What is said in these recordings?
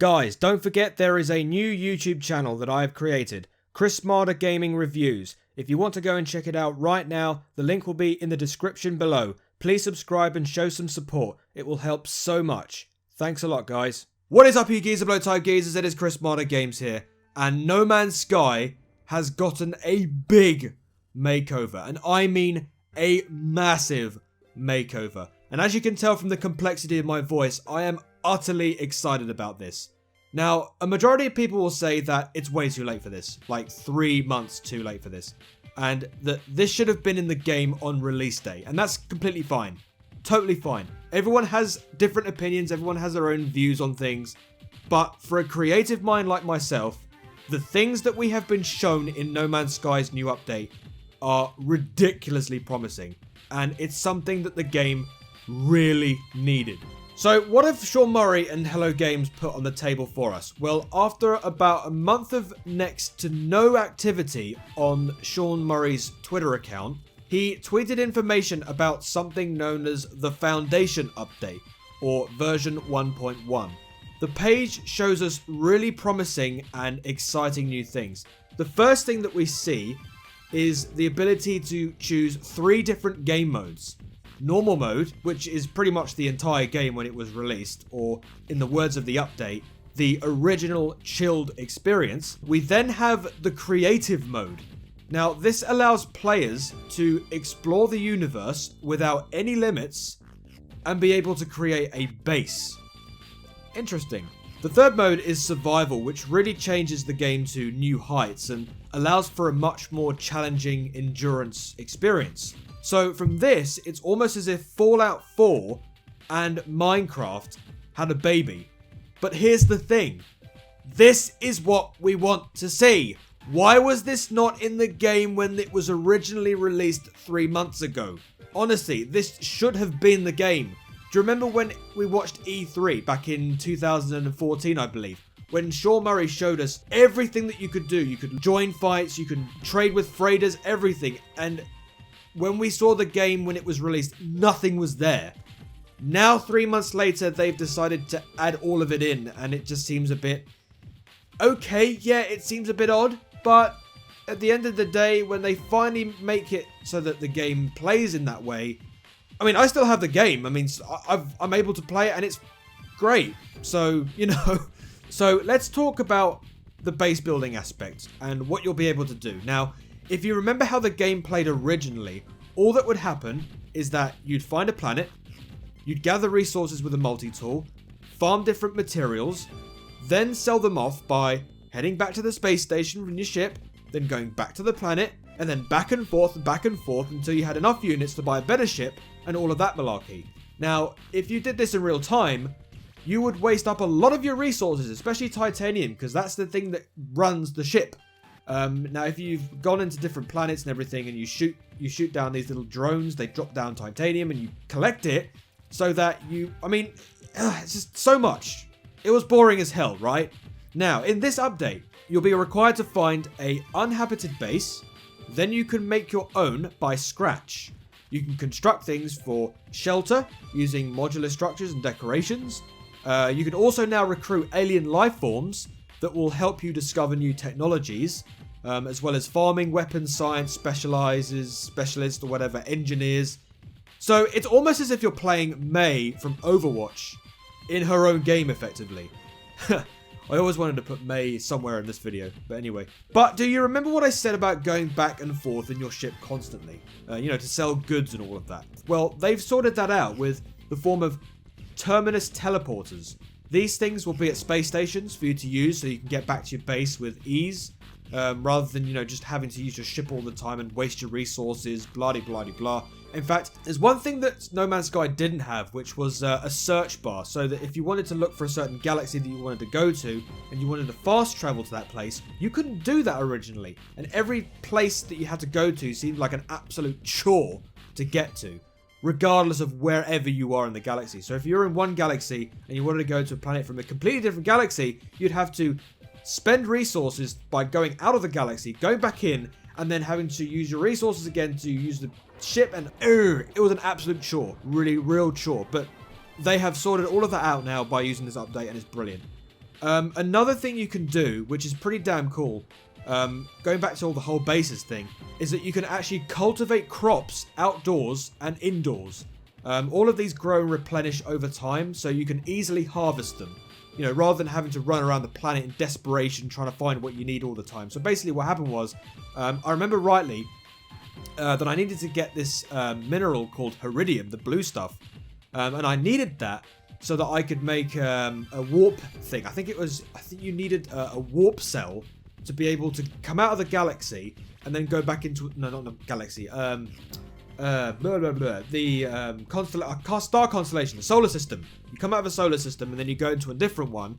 Guys, don't forget there is a new YouTube channel that I have created, Chrismadagaming Reviews. If you want to go and check it out right now, the link will be in the description below. Please subscribe and show some support. It will help so much. Thanks a lot, guys. What is up, you geezer blow type geezers? It is Chrismadagaming here, and No Man's Sky has gotten a big makeover, and I mean a massive makeover. And as you can tell from the complexity of my voice, I am utterly excited about this. Now, a majority of people will say that it's way too late for this, like 3 months too late for this, and that this should have been in the game on release day, and that's completely fine. Totally fine. Everyone has different opinions, everyone has their own views on things, but for a creative mind like myself, the things that we have been shown in No Man's Sky's new update are ridiculously promising, and it's something that the game really needed. So what have Sean Murray and Hello Games put on the table for us? Well, after about a month of next to no activity on Sean Murray's Twitter account, he tweeted information about something known as the Foundation Update, or version 1.1. The page shows us really promising and exciting new things. The first thing that we see is the ability to choose 3 different game modes. Normal mode, which is pretty much the entire game when it was released, or in the words of the update, the original chilled experience. We then have the creative mode. Now, this allows players to explore the universe without any limits and be able to create a base. Interesting. The third mode is survival, which really changes the game to new heights and allows for a much more challenging endurance experience. So from this, it's almost as if Fallout 4 and Minecraft had a baby. But here's the thing. This is what we want to see. Why was this not in the game when it was originally released 3 months ago? Honestly, this should have been the game. Do you remember when we watched E3 back in 2014, I believe? When Sean Murray showed us everything that you could do. You could join fights, you could trade with freighters, everything. And when we saw the game when it was released, nothing was there. Now, 3 months later, they've decided to add all of it in, and it just seems a bit... Okay, yeah, it seems a bit odd, but at the end of the day, when they finally make it so that the game plays in that way... I mean, I still have the game. I mean, I'm able to play it, and it's great. So, you know... So, let's talk about the base building aspect and what you'll be able to do. Now, if you remember how the game played originally, all that would happen is that you'd find a planet, you'd gather resources with a multi-tool, farm different materials, then sell them off by heading back to the space station from your ship, then going back to the planet, and then back and forth until you had enough units to buy a better ship and all of that malarkey. Now, if you did this in real time, you would waste up a lot of your resources, especially titanium, because that's the thing that runs the ship. Now, if you've gone into different planets and everything, and you shoot down these little drones, they drop down titanium, and you collect it, so that you... I mean, it's just so much. It was boring as hell, right? Now, in this update, you'll be required to find a uninhabited base, then you can make your own by scratch. You can construct things for shelter, using modular structures and decorations. You can also now recruit alien life forms that will help you discover new technologies, as well as farming, weapons, science, specialists, or whatever, engineers. So it's almost as if you're playing May from Overwatch in her own game, effectively. I always wanted to put May somewhere in this video, but anyway. But do you remember what I said about going back and forth in your ship constantly? You know, to sell goods and all of that. Well, they've sorted that out with the form of terminus teleporters. These things will be at space stations for you to use so you can get back to your base with ease, rather than, you know, just having to use your ship all the time and waste your resources, blah-de-blah-de-blah. In fact, there's one thing that No Man's Sky didn't have, which was a search bar, so that if you wanted to look for a certain galaxy that you wanted to go to, and you wanted to fast travel to that place, you couldn't do that originally. And every place that you had to go to seemed like an absolute chore to get to, regardless of wherever you are in the galaxy. So if you're in one galaxy and you wanted to go to a planet from a completely different galaxy, you'd have to spend resources by going out of the galaxy, going back in, and then having to use your resources again to use the ship, and it was an absolute chore. Really, real chore. But they have sorted all of that out now by using this update, and it's brilliant. Another thing you can do, which is pretty damn cool, going back to all the whole bases thing, is that you can actually cultivate crops outdoors and indoors. All of these grow and replenish over time, so you can easily harvest them. You know, rather than having to run around the planet in desperation trying to find what you need all the time. So basically what happened was, I remember rightly, that I needed to get this mineral called Iridium, the blue stuff. And I needed that so that I could make a warp thing. I think you needed a warp cell to be able to come out of the galaxy and then go back into... No, not the galaxy. The star constellation, the solar system. You come out of a solar system and then you go into a different one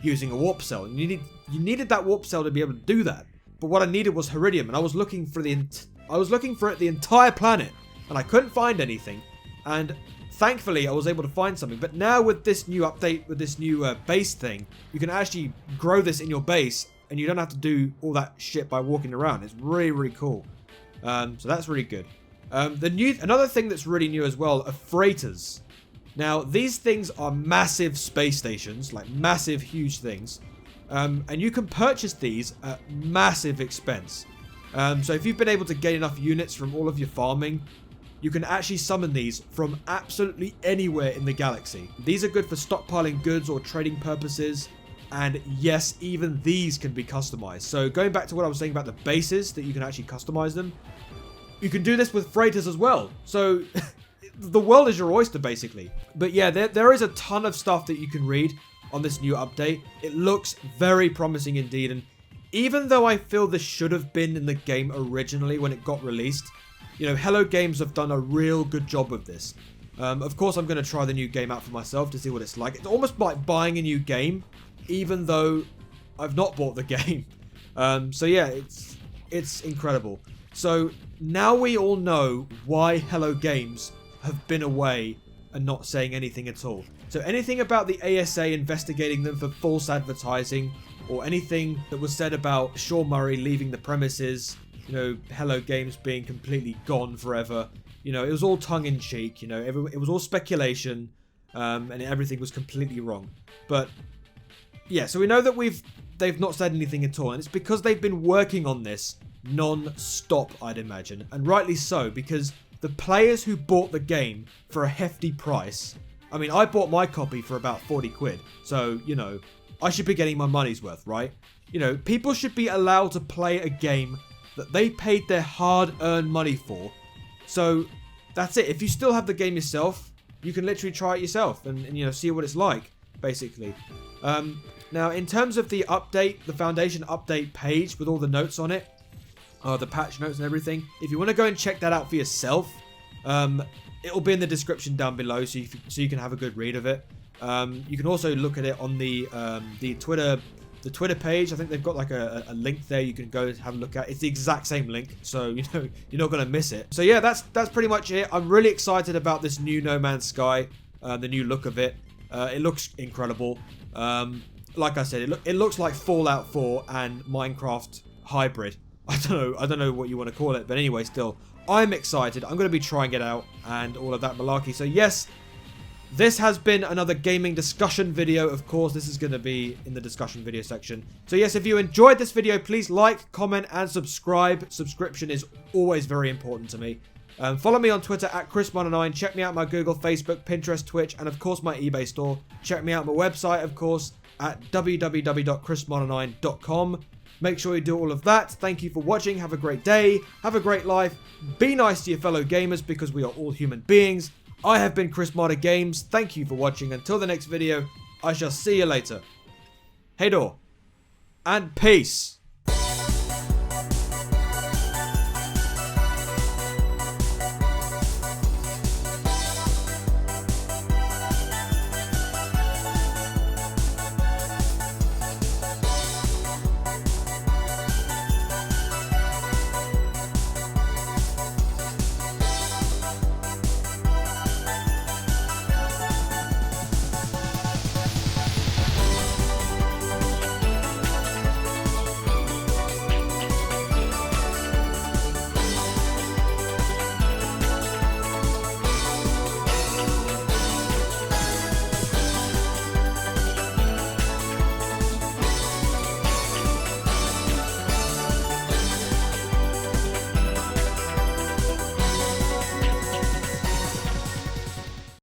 using a warp cell. And you needed that warp cell to be able to do that. But what I needed was Iridium, and I was looking for it the entire planet, and I couldn't find anything. And thankfully, I was able to find something. But now with this new update, with this new base thing, you can actually grow this in your base, and you don't have to do all that shit by walking around. It's really, really cool. So that's really good. Another thing that's really new as well are freighters. Now, these things are massive space stations, like massive, huge things. And you can purchase these at massive expense. So if you've been able to get enough units from all of your farming, you can actually summon these from absolutely anywhere in the galaxy. These are good for stockpiling goods or trading purposes. And yes, even these can be customized. So going back to what I was saying about the bases, that you can actually customize them, you can do this with freighters as well. So the world is your oyster, basically. But yeah, there is a ton of stuff that you can read on this new update. It looks very promising indeed. And even though I feel this should have been in the game originally when it got released, you know, Hello Games have done a real good job with this. Of course, I'm going to try the new game out for myself to see what it's like. It's almost like buying a new game, even though I've not bought the game. So yeah, it's incredible. So now we all know why Hello Games have been away and not saying anything at all. So anything about the ASA investigating them for false advertising, or anything that was said about Sean Murray leaving the premises, you know, Hello Games being completely gone forever, you know, it was all tongue-in-cheek, you know, it was all speculation, and everything was completely wrong. But yeah, so we know that they've not said anything at all, and it's because they've been working on this non-stop, I'd imagine, and rightly so, because the players who bought the game for a hefty price, I mean, I bought my copy for about 40 quid, so, you know, I should be getting my money's worth, right? You know, people should be allowed to play a game that they paid their hard-earned money for. So that's it. If you still have the game yourself, you can literally try it yourself and you know, see what it's like, basically. Now, in terms of the update, the Foundation update page with all the notes on it, the patch notes and everything, if you want to go and check that out for yourself, it'll be in the description down below, so you can have a good read of it. You can also look at it on the Twitter page. I think they've got like a link there you can go and have a look at. It's the exact same link, so you know you're not going to miss it. So yeah, that's pretty much it. I'm really excited about this new No Man's Sky, the new look of it. It looks incredible. Like I said, it looks like Fallout 4 and Minecraft hybrid. I don't know what you want to call it, but anyway, still, I'm excited. I'm going to be trying it out and all of that malarkey. So yes, this has been another gaming discussion video. Of course, this is going to be in the discussion video section. So yes, if you enjoyed this video, please like, comment, and subscribe. Subscription is always very important to me. Follow me on Twitter at Chrismadagaming. Check me out my Google, Facebook, Pinterest, Twitch, and of course my eBay store. Check me out my website, of course, at www.chrismadagaming.com. Make sure you do all of that. Thank you for watching. Have a great day. Have a great life. Be nice to your fellow gamers because we are all human beings. I have been Chrismadagaming. Thank you for watching. Until the next video, I shall see you later. Hey door. And peace.